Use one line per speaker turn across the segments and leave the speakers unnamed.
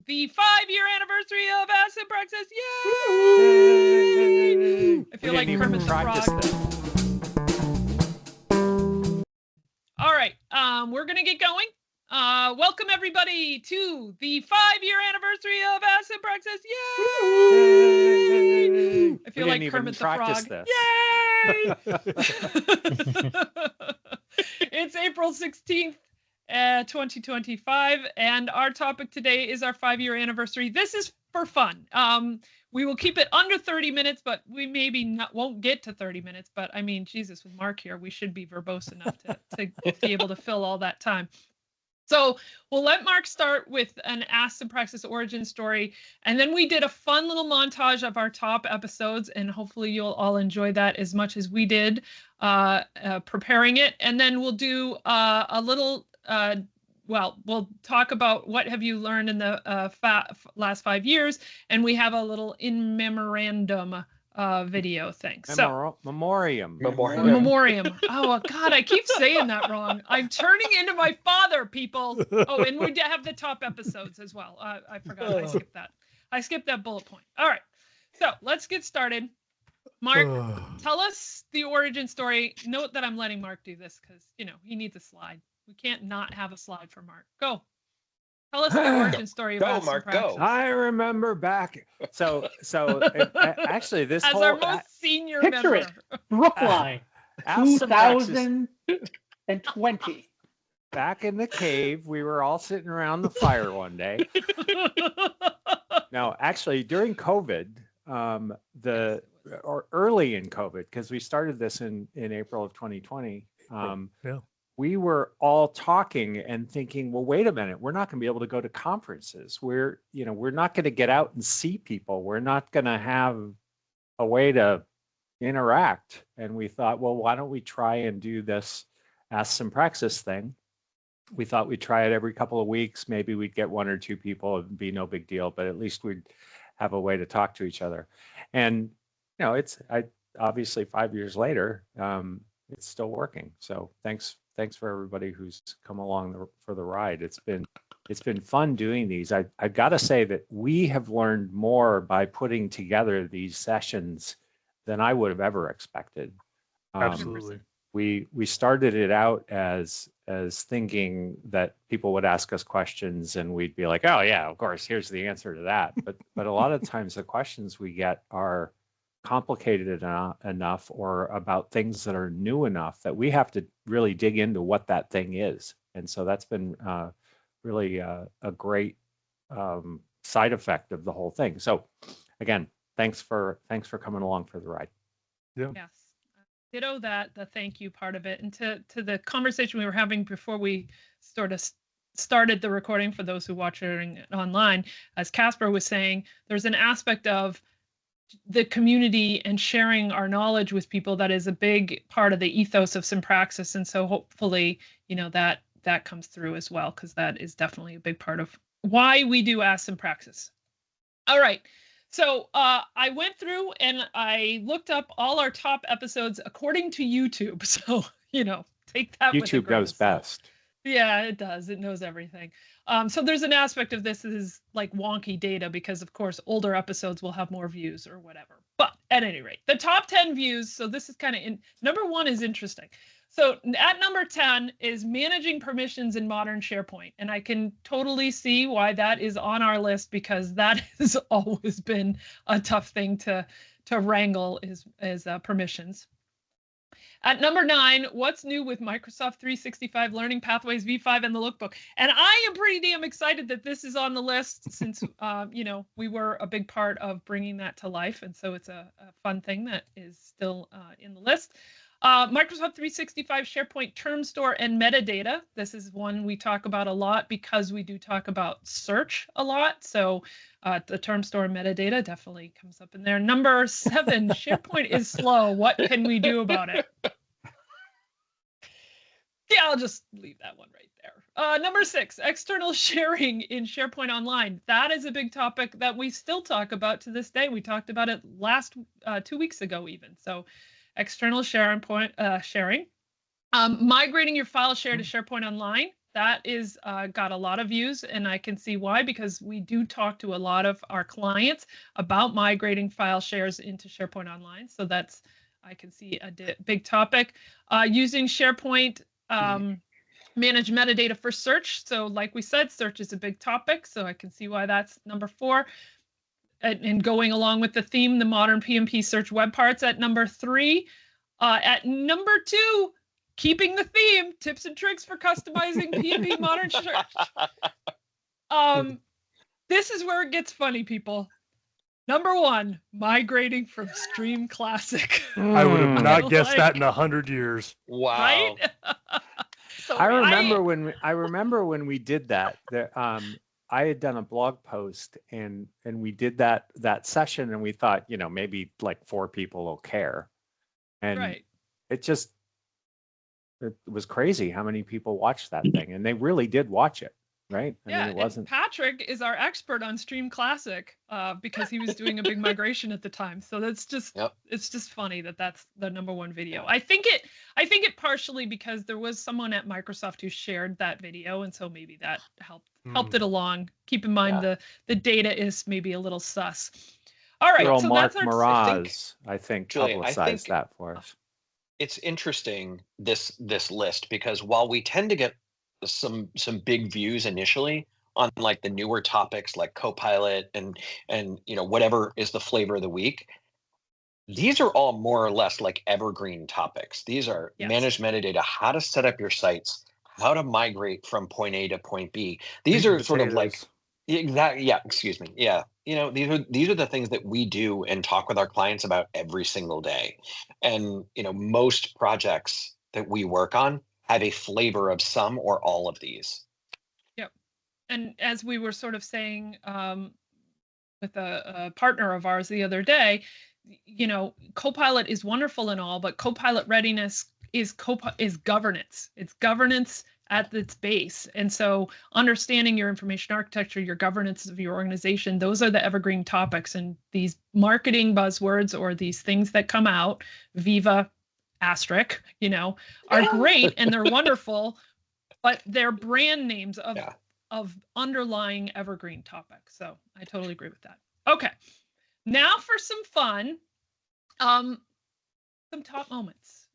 the 5-year anniversary of Ask Sympraxis. Yay! I feel like Kermit the Frog. All right, we're going to get going. Welcome, everybody, to the 5-year anniversary of Ask Sympraxis. Yay! I feel like Kermit the Frog. Yay! It's April 16th, 2025, and our topic today is our 5-year anniversary. This is for fun. We will keep it under 30 minutes, but we maybe won't get to 30 minutes. But I mean, Jesus, with Mark here, we should be verbose enough to be able to fill all that time. So we'll let Mark start with an Ask Sympraxis origin story, and then we did a fun little montage of our top episodes, and hopefully you'll all enjoy that as much as we did preparing it. And then we'll do a little, we'll talk about what have you learned in the last 5 years, and we have a little in memorandum video thing.
Memoriam.
Oh God, I keep saying that wrong. I'm turning into my father, people. Oh, and we have the top episodes as well. I forgot. I skipped that. I skipped that bullet point. All right. So let's get started. Mark, tell us the origin story. Note that I'm letting Mark do this because, you know, he needs a slide. We can't not have a slide for Mark. Go. Tell us the origin story about Mark, go.
I remember back. So actually, this
as
whole
our most senior
picture
member.
It, Brookline, 2020.
Back in the cave, we were all sitting around the fire one day. No, actually, during COVID, or early in COVID, because we started this in April of 2020. We were all talking and thinking, well, wait a minute, we're not going to be able to go to conferences. We're not going to get out and see people. We're not going to have a way to interact. And we thought, well, why don't we try and do this Ask Sympraxis thing? We thought we'd try it every couple of weeks. Maybe we'd get 1 or 2 people. It'd be no big deal, but at least we'd have a way to talk to each other. And, you know, obviously 5 years later, it's still working. So thanks for everybody who's come along for the ride. It's been fun doing these. I've got to say that we have learned more by putting together these sessions than I would have ever expected.
Absolutely.
We started it out as thinking that people would ask us questions and we'd be like, oh yeah, of course, here's the answer to that. But a lot of times the questions we get are complicated enough or about things that are new enough that we have to really dig into what that thing is. And so that's been really a great side effect of the whole thing. So again, thanks for coming along for the ride.
Yeah.
Yes. Ditto that, the thank you part of it. And to the conversation we were having before we sort of started the recording, for those who watch it online, as Casper was saying, there's an aspect of the community and sharing our knowledge with people that is a big part of the ethos of Sympraxis. And so hopefully, you know, that comes through as well, because that is definitely a big part of why we do Ask Sympraxis. All right. So I went through and I looked up all our top episodes according to YouTube. So, you know, take that with a
YouTube
grain of
knows
salt.
best.
Yeah, it does. It knows everything. So there's an aspect of this is like wonky data because, of course, older episodes will have more views or whatever. But at any rate, the top 10 views. So this is kind of number 1 is interesting. So at number 10 is managing permissions in modern SharePoint. And I can totally see why that is on our list, because that has always been a tough thing to wrangle is permissions. At number 9, what's new with Microsoft 365 Learning Pathways v5 and the Lookbook? And I am pretty damn excited that this is on the list since, you know, we were a big part of bringing that to life. And so it's a fun thing that is still in the list. Microsoft 365 SharePoint Term Store and Metadata. This is one we talk about a lot because we do talk about search a lot. So the Term Store and Metadata definitely comes up in there. Number 7, SharePoint is slow. What can we do about it? Yeah, I'll just leave that one right there. Number 6, external sharing in SharePoint Online. That is a big topic that we still talk about to this day. We talked about it 2 weeks ago even. So external sharing. Migrating your file share to SharePoint Online. that is got a lot of views, and I can see why, because we do talk to a lot of our clients about migrating file shares into SharePoint Online. So that's, I can see a big topic. Using SharePoint, manage metadata for search. So like we said, search is a big topic. So I can see why that's number 4. And going along with the theme, the modern PMP search web parts at number 3. At number 2, keeping the theme, tips and tricks for customizing PMP modern search. This is where it gets funny, people. Number 1, migrating from Stream Classic.
I would have not guessed that in 100 years.
Wow.
Right? So
I remember when we did that. I had done a blog post and we did that session, and we thought, maybe like 4 people will care. And it was crazy how many people watched that thing, and they really did watch it, right? I mean, it wasn't.
Patrick is our expert on Stream Classic because he was doing a big migration at the time. So that's just, it's just funny that's the number 1 video. I think it partially because there was someone at Microsoft who shared that video, and so maybe that helped it along. Keep in mind the data is maybe a little sus. All right, so
Mark
that's our.
Miraz, I think,
Julian,
publicized that for us.
It's interesting, this list, because while we tend to get some big views initially on like the newer topics like Copilot and whatever is the flavor of the week, these are all more or less like evergreen topics. These are managed metadata, how to set up your sites, how to migrate from point A to point B. These are sort of like exactly, excuse me. Yeah. These are the things that we do and talk with our clients about every single day. And, most projects that we work on have a flavor of some or all of these.
Yep. And as we were sort of saying with a partner of ours the other day, Copilot is wonderful and all, but Copilot readiness is governance. It's governance at its base. And so understanding your information architecture, your governance of your organization, those are the evergreen topics. And these marketing buzzwords or these things that come out, Viva, asterisk, are great and they're wonderful, but they're brand names of underlying evergreen topics. So I totally agree with that. Okay, now for some fun, some top moments.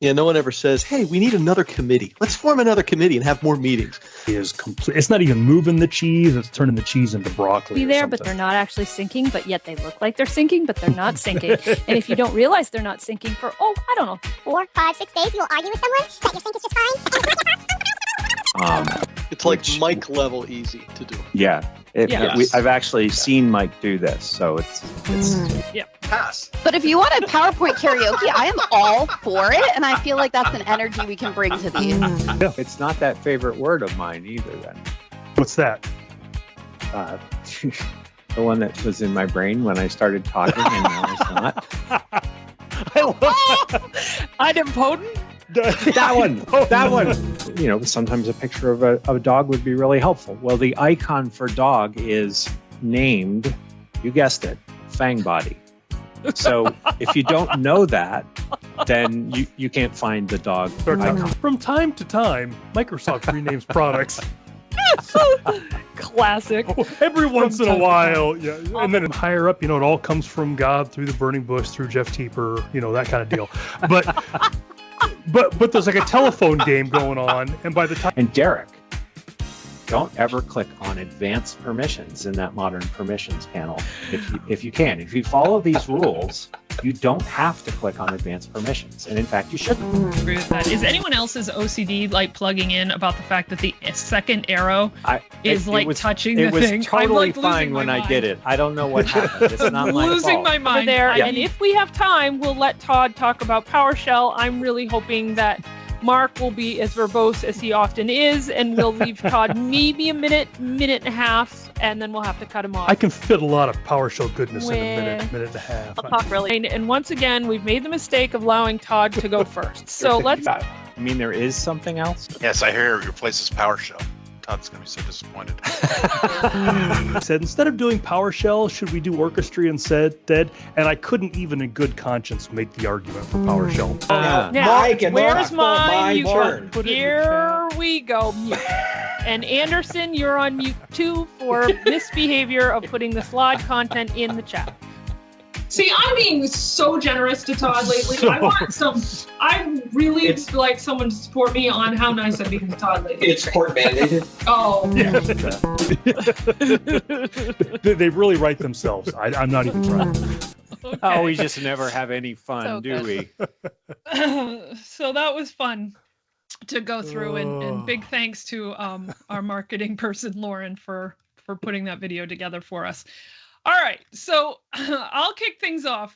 Yeah, no one ever says, hey, we need another committee. Let's form another committee and have more meetings.
It's not even moving the cheese. It's turning the cheese into broccoli.
Be there, but they're not actually sinking, but yet they look like they're sinking, but they're not sinking. And if you don't realize they're not sinking for, 4, 5, 6 days, you'll argue with someone that your sink is just fine.
It's like Mike level easy to do.
Yeah. I've actually seen Mike do this, so it's
pass.
But if you want a PowerPoint karaoke, I am all for it, and I feel like that's an energy we can bring to these.
It's not that favorite word of mine either, then.
What's that?
The one that was in my brain when I started talking, and now it's not.
I love that.
Idempotent? That one. Sometimes a picture of a dog would be really helpful. Well, the icon for dog is named, you guessed it, Fang Body. So if you don't know that, then you can't find the dog icon.
From time to time, Microsoft renames products.
Classic.
Every once in a while, yeah. And then higher up, it all comes from God through the burning bush, through Jeff Teeper, that kind of deal. But there's like a telephone game going on, and by the time...
And Derek, don't ever click on advanced permissions in that modern permissions panel if you can. If you follow these rules, you don't have to click on advanced permissions. And in fact, you shouldn't.
I agree with that. Is anyone else's OCD plugging in about the fact that the second arrow is touching the thing?
It was totally fine when I did it. I don't know what happened. It's not my fault.
Losing my mind
there. And if we have time, we'll let Todd talk about PowerShell. I'm really hoping that Mark will be as verbose as he often is, and we'll leave Todd maybe a minute and a half, and then we'll have to cut him off.
I can fit a lot of PowerShell goodness in a minute and a half.
I'll talk really. And once again, we've made the mistake of allowing Todd to go first. So let's...
You mean there is something else?
Yes, I hear it replaces PowerShell. Todd's going to be so disappointed.
He said, instead of doing PowerShell, should we do Orchestra instead? And I couldn't even in good conscience make the argument for PowerShell.
Now,
Mike, it's
where's
my
mine?
turn.
Here we go. Mute. And Anderson, you're on mute too for misbehavior of putting the slide content in the chat.
See, I'm being so generous to Todd lately. I really like someone to support me on how nice I'm being to Todd lately.
It's court mandated.
Oh.
Yeah. They really write themselves. I'm not even trying.
Okay. Oh, we just never have any fun,
So
do
good.
we?
So that was fun to go through, and big thanks to our marketing person, Lauren, for putting that video together for us. All right, so I'll kick things off.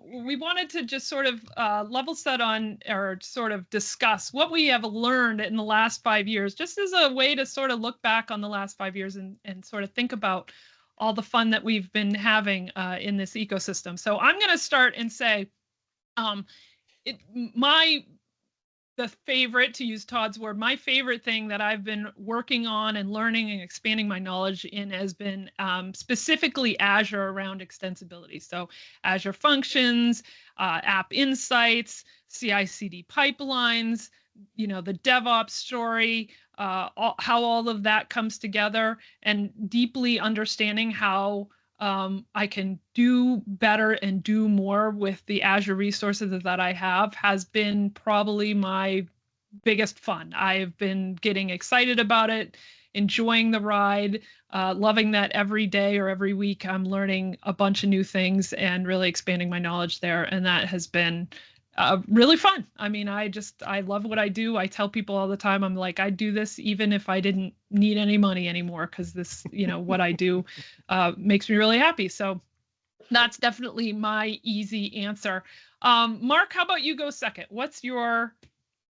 We wanted to just sort of level set on, or sort of discuss what we have learned in the last 5 years, just as a way to sort of look back on the last 5 years and sort of think about all the fun that we've been having in this ecosystem. So I'm going to start and say, the favorite, to use Todd's word, my favorite thing that I've been working on and learning and expanding my knowledge in has been specifically Azure around extensibility. So Azure Functions, App Insights, CI/CD pipelines, the DevOps story, how all of that comes together, and deeply understanding how I can do better and do more with the Azure resources that I have has been probably my biggest fun. I've been getting excited about it, enjoying the ride, loving that every day or every week I'm learning a bunch of new things and really expanding my knowledge there. And that has been really fun. I mean, I love what I do. I tell people all the time, I'm like, I do this even if I didn't need any money anymore, because this, what I do makes me really happy. So that's definitely my easy answer. Mark, how about you go second? What's your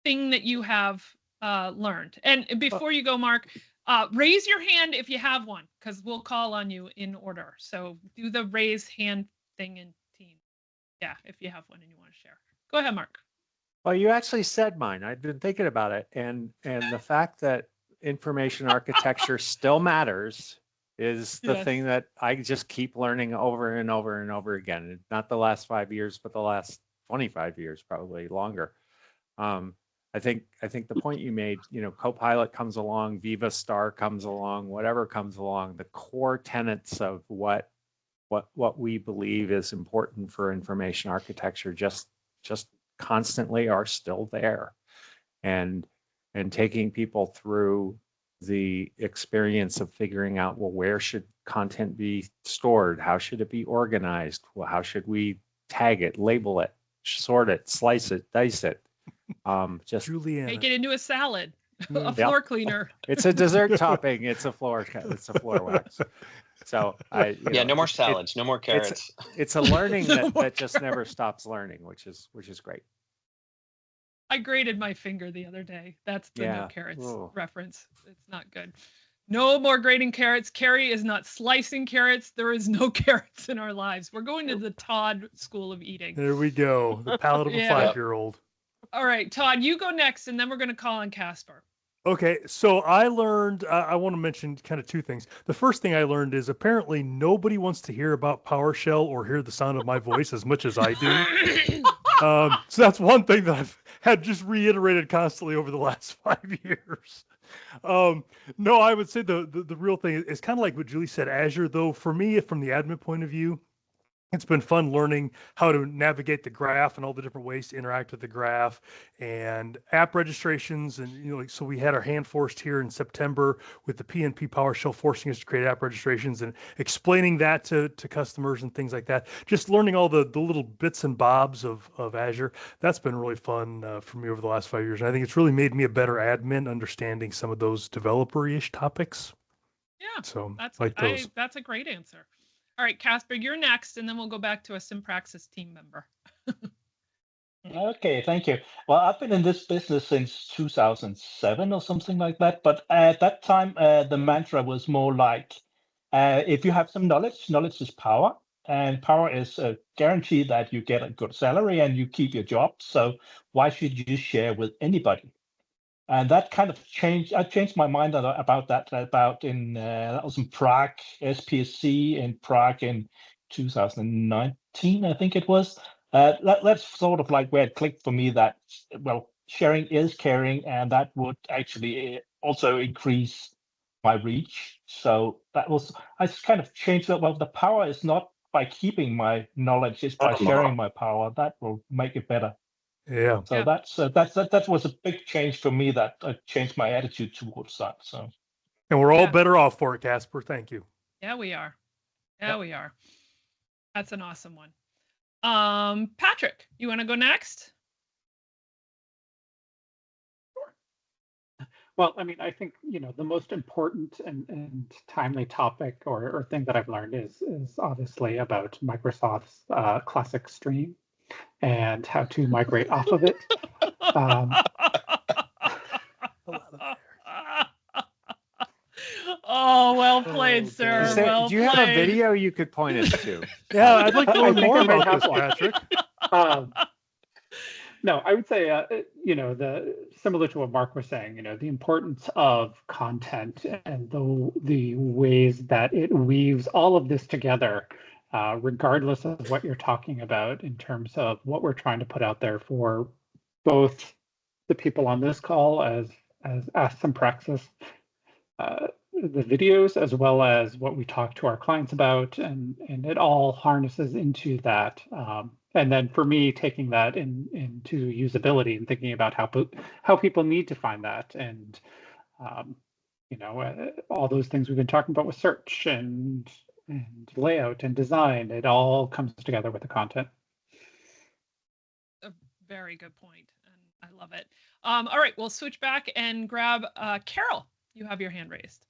thing that you have learned? And before you go, Mark, raise your hand if you have one, because we'll call on you in order. So do the raise hand thing in team. Yeah, if you have one and you want to share. Go ahead, Mark.
Well, you actually said mine. I've been thinking about it, and the fact that information architecture still matters is the thing that I just keep learning over and over and over again. Not the last 5 years, but the last 25 years, probably longer. I think the point you made, Copilot comes along, Viva Star comes along, whatever comes along, the core tenets of what we believe is important for information architecture just constantly are still there, and taking people through the experience of figuring out, well, where should content be stored? How should it be organized? Well, how should we tag it, label it, sort it, slice it, dice it? Just
Juliana.
Make it into a salad, a floor cleaner.
It's a dessert topping. It's a floor wax. So
no more salads, no more carrots.
It's a learning that just never stops learning, which is great.
I grated my finger the other day. That's the no carrots reference. It's not good. No more grating carrots. Carrie is not slicing carrots. There is no carrots in our lives. We're going to the Todd School of Eating.
There we go. The palatable 5-year-old.
All right, Todd, you go next, and then we're going to call on Casper.
Okay, so I learned, I want to mention kind of two things. The first thing I learned is apparently nobody wants to hear about PowerShell or hear the sound of my voice as much as I do. So that's one thing that I've had just reiterated constantly over the last 5 years. No, I would say the real thing is kind of like what Julie said, Azure, though, for me, from the admin point of view, it's been fun learning how to navigate the graph and all the different ways to interact with the graph and app registrations. And, so we had our hand forced here in September with the PNP PowerShell forcing us to create app registrations and explaining that to customers and things like that. Just learning all the little bits and bobs of Azure. That's been really fun for me over the last 5 years. And I think it's really made me a better admin understanding some of those developer-ish topics.
Yeah,
so
that's that's a great answer. All right, Casper, you're next, and then we'll go back to a Sympraxis team member.
Okay, thank you. Well, I've been in this business since 2007 or something like that. But at that time, the mantra was more like, if you have some knowledge, knowledge is power. And power is a guarantee that you get a good salary and you keep your job. So why should you share with anybody? And that kind of changed. I changed my mind about that. That was in Prague, SPSC in Prague in 2019, I think it was. That's sort of like where it clicked for me that, well, sharing is caring, and that would actually also increase my reach. So I just kind of changed that. Well, the power is not by keeping my knowledge, it's by sharing my power. That will make it better.
Yeah.
So that was a big change for me, that changed my attitude towards that. So.
And we're all better off for it, Casper. Thank you.
Yeah, we are. Yeah, we are. That's an awesome one. Patrick, you want to go next?
Well, I mean, I think, the most important and timely topic or thing that I've learned is obviously about Microsoft's Classic Stream and how to migrate off of it.
Oh, well played, sir.
Do you have a video you could point us to?
Yeah, I'd like to learn more about this, Patrick.
No, I would say, similar to what Mark was saying, the importance of content and the ways that it weaves all of this together, regardless of what you're talking about in terms of what we're trying to put out there for both the people on this call as Ask Sympraxis, the videos, as well as what we talk to our clients about, and it all harnesses into that. And then for me, taking that into usability and thinking about how people need to find that, and all those things we've been talking about with search and layout and design, it all comes together with the content.
A very good point, and I love it. All right, we'll switch back and grab Carol. You have your hand raised.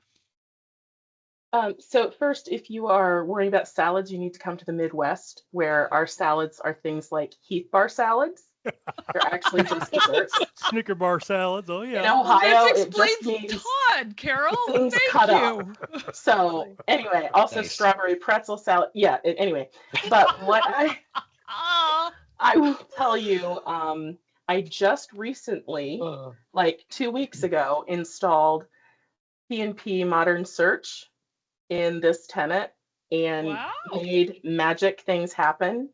So first, if you are worrying about salads, you need to come to the Midwest, where our salads are things like Heath bar salads. They're actually just desserts.
Snicker bar salads. Oh yeah.
In Ohio,
this
it just
explains
means
Todd, Carol.
things
Thank
cut
you.
up. So anyway, also
Nice.
strawberry pretzel salad. Yeah. Anyway, but what I will tell you, I just recently, like 2 weeks ago, installed P&P Modern Search in this tenant and made magic things happen.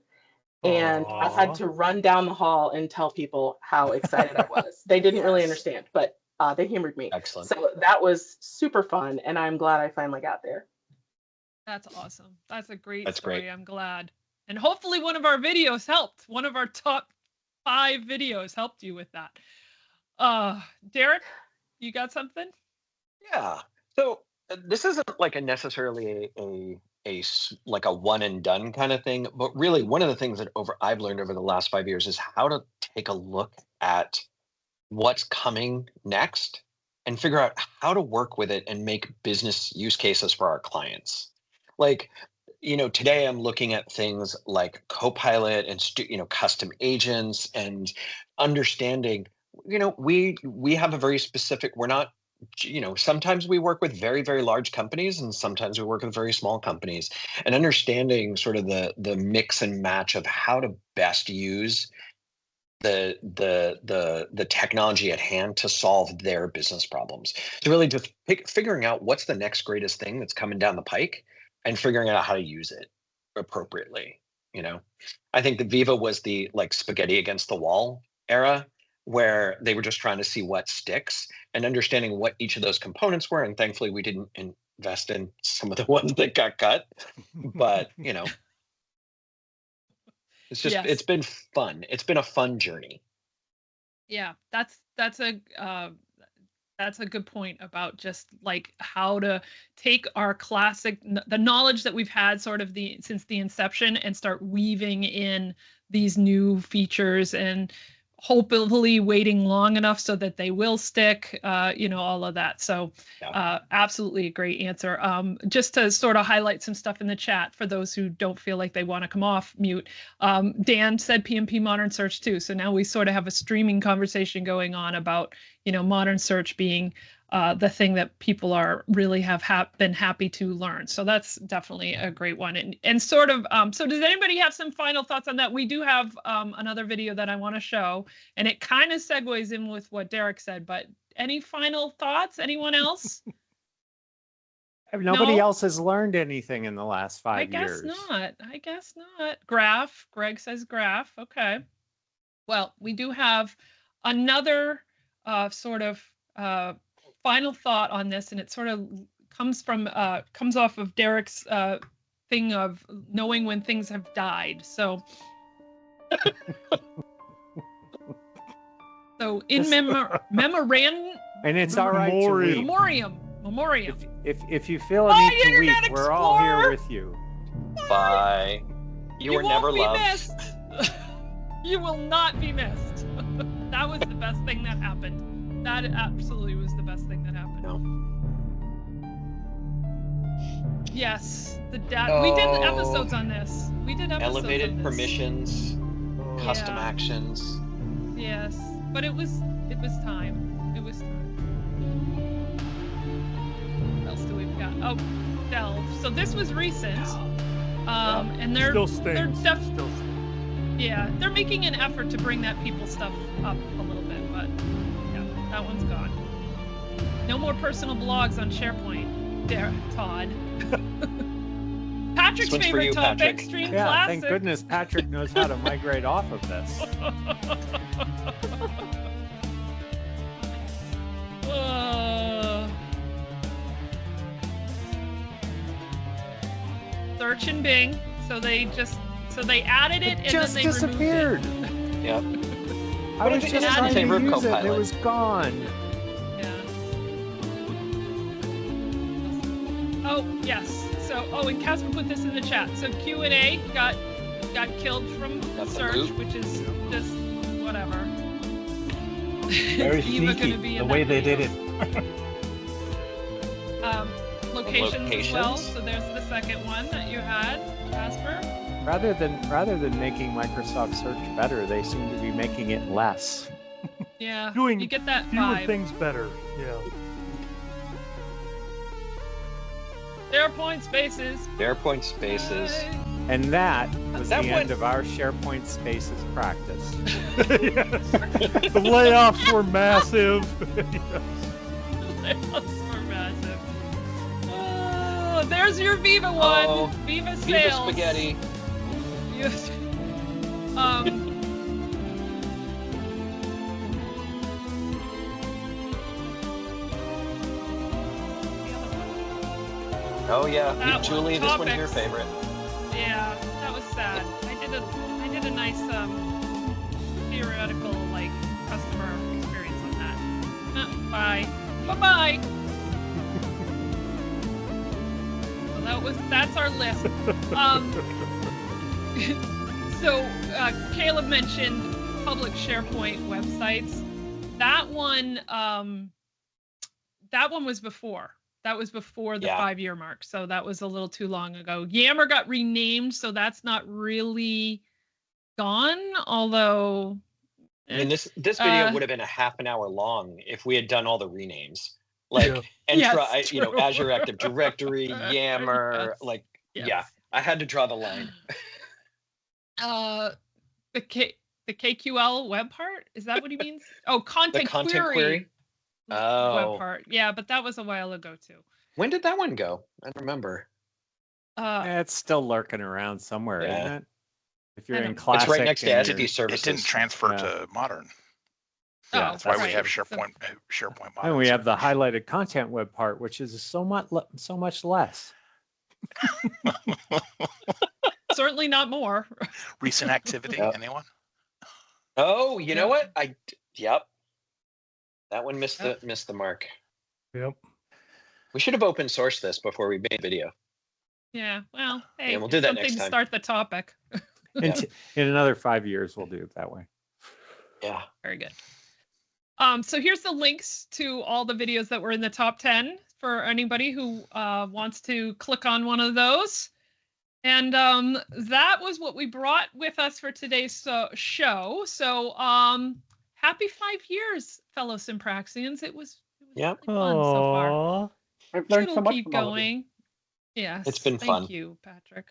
And I had to run down the hall and tell people how excited I was. They didn't really understand, but they humored me.
Excellent.
So that was super fun, and I'm glad I finally got there.
That's awesome. That's a great
That's
story.
great.
I'm glad. And hopefully one of our videos helped. One of our top 5 videos helped you with that. Derek, you got something?
Yeah. So this isn't like necessarily like a one and done kind of thing, but really one of the things that I've learned over the last 5 years is how to take a look at what's coming next and figure out how to work with it and make business use cases for our clients. Like, today I'm looking at things like Copilot and custom agents, and understanding, we have a very specific, we're not, sometimes we work with very, very large companies, and sometimes we work with very small companies, and understanding sort of the mix and match of how to best use the technology at hand to solve their business problems. So really just figuring out what's the next greatest thing that's coming down the pike and figuring out how to use it appropriately. I think the Viva was the like spaghetti against the wall era, where they were just trying to see what sticks and understanding what each of those components were. And thankfully we didn't invest in some of the ones that got cut, but it's just, It's been fun. It's been a fun journey.
Yeah, that's a good point about just like how to take our the knowledge that we've had sort of since the inception and start weaving in these new features, and hopefully waiting long enough so that they will stick, all of that. So absolutely a great answer. Just to sort of highlight some stuff in the chat for those who don't feel like they want to come off mute. Dan said P&P Modern Search too. So now we sort of have a streaming conversation going on about, Modern Search being the thing that people are really have been happy to learn. So that's definitely a great one. And sort of, so does anybody have some final thoughts on that? We do have another video that I want to show, and it kind of segues in with what Derek said, but Any final thoughts? Anyone else?
Nobody
No?
else has learned anything in the last 5 years.
I guess not. Graph. Greg says graph. Okay. Well, we do have another sort of final thought on this, and it sort of comes off of Derek's thing of knowing when things have died. So, in memoriam,
and it's all right to weep.
Memoriam.
If you feel a need to weep, we're all here with you.
Bye. You were never loved.
Missed. You will not be missed. That was the best thing that happened. That absolutely was the best thing that happened.
No.
Yes, we did episodes on this. We did episodes
Elevated
on this.
permissions, custom actions.
Yes, but it was time. It was time. What else do we've got? Oh, Delve. So this was recent. And they're they're making an effort to bring that people stuff up a little bit, but yeah, that one's gone. No more personal blogs on SharePoint. There, Todd. Patrick's favorite topic, Stream Classic.
Thank goodness Patrick knows how to migrate off of this.
Search and Bing. So they added it and
just
then they
disappeared.
Removed it.
Yep.
I was just trying to use it and it was gone.
Yeah. Oh yes. So and Casper put this in the chat. So Q&A got killed from search, which is just whatever.
Very sneaky the way they did it.
Locations as well. So there's the second one that you had, Casper.
Rather than making Microsoft Search better, they seem to be making it less.
Yeah,
Doing
you get that
fewer
vibe.
things better. Yeah.
SharePoint Spaces.
SharePoint Spaces.
And that was the end of our SharePoint Spaces practice.
Yes. The layoffs were massive. Yes.
Layoffs were massive. Oh, there's your Viva one.
Oh,
Viva sales.
Viva spaghetti. Oh yeah, Julie, this one's your favorite.
Yeah, that was sad. I did a nice theoretical customer experience on that. Bye. Bye. Well, that's our list. So Caleb mentioned public SharePoint websites. That one was before. That was before the 5-year mark, so that was a little too long ago. Yammer got renamed, so that's not really gone. Although,
I mean, this video would have been a half an hour long if we had done all the renames, Azure Active Directory, Yammer, I had to draw the line.
The KQL web part, is that what he means? Oh, content query.
Oh,
web part. Yeah, but that was a while ago too.
When did that one go? I don't remember.
It's still lurking around somewhere, isn't it? If you're in
it's
classic,
right next to Entity Services.
It didn't transfer to modern.
Yeah,
that's why we have SharePoint Modern.
And we have the highlighted content web part, which is so much less.
Certainly not more.
Recent activity, anyone?
Oh, you know what? Yep. That one missed the mark.
Yep.
We should have open sourced this before we made video.
Yeah. Well, hey,
we'll do that next
something to
time.
start the topic.
In another 5 years, we'll do it that way.
Yeah.
Very good. So here's the links to all the videos that were in the top 10 for anybody who wants to click on one of those. And that was what we brought with us for today's show. So happy 5 years, fellow Sympraxians. It was really fun so far.
I've learned so much
keep
from all of you.
going. Yes.
It's been fun.
Thank you, Patrick.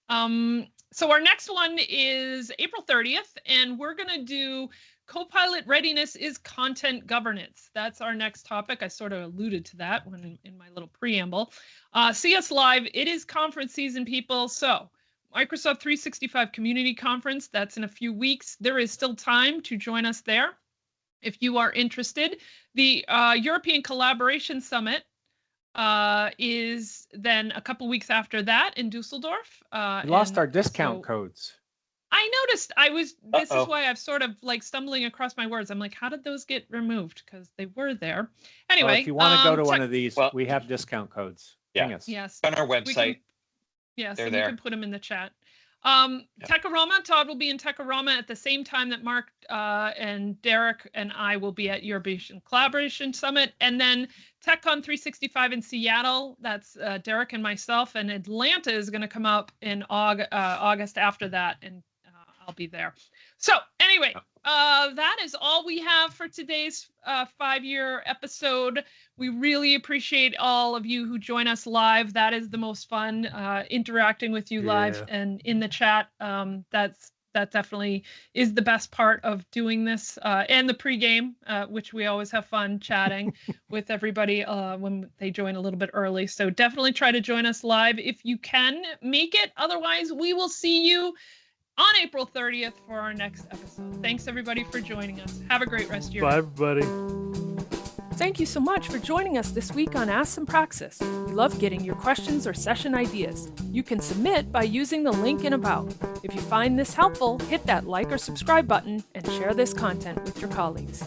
So our next one is April 30th, and we're going to do Copilot readiness is content governance. That's our next topic. I sort of alluded to that when in my little preamble. See us live. It is conference season, people. So Microsoft 365 Community Conference, that's in a few weeks. There is still time to join us there if you are interested. The European Collaboration Summit is then a couple weeks after that in Dusseldorf.
We lost our discount codes.
I noticed. This is why I'm sort of like stumbling across my words. I'm like, how did those get removed? Because they were there. Anyway,
well, if you want to go to one of these, we have discount codes.
Yeah.
Yes.
On our website.
Yes,
they're
and
there.
You can put them in the chat. Techorama, Todd will be in Techorama at the same time that Mark and Derek and I will be at European Collaboration Summit. And then TechCon 365 in Seattle, that's Derek and myself. And Atlanta is going to come up in August after that, and I'll be there. So anyway, that is all we have for today's 5-year episode. We really appreciate all of you who join us live. That is the most fun, interacting with you live and in the chat. That definitely is the best part of doing this, and the pregame, which we always have fun chatting with everybody when they join a little bit early. So definitely try to join us live if you can make it. Otherwise, we will see you on April 30th for our next episode. Thanks everybody for joining us. Have a great rest of your day.
Bye, everybody.
Thank you so much for joining us this week on Ask Sympraxis. We love getting your questions or session ideas. You can submit by using the link in About. If you find this helpful, hit that like or subscribe button and share this content with your colleagues.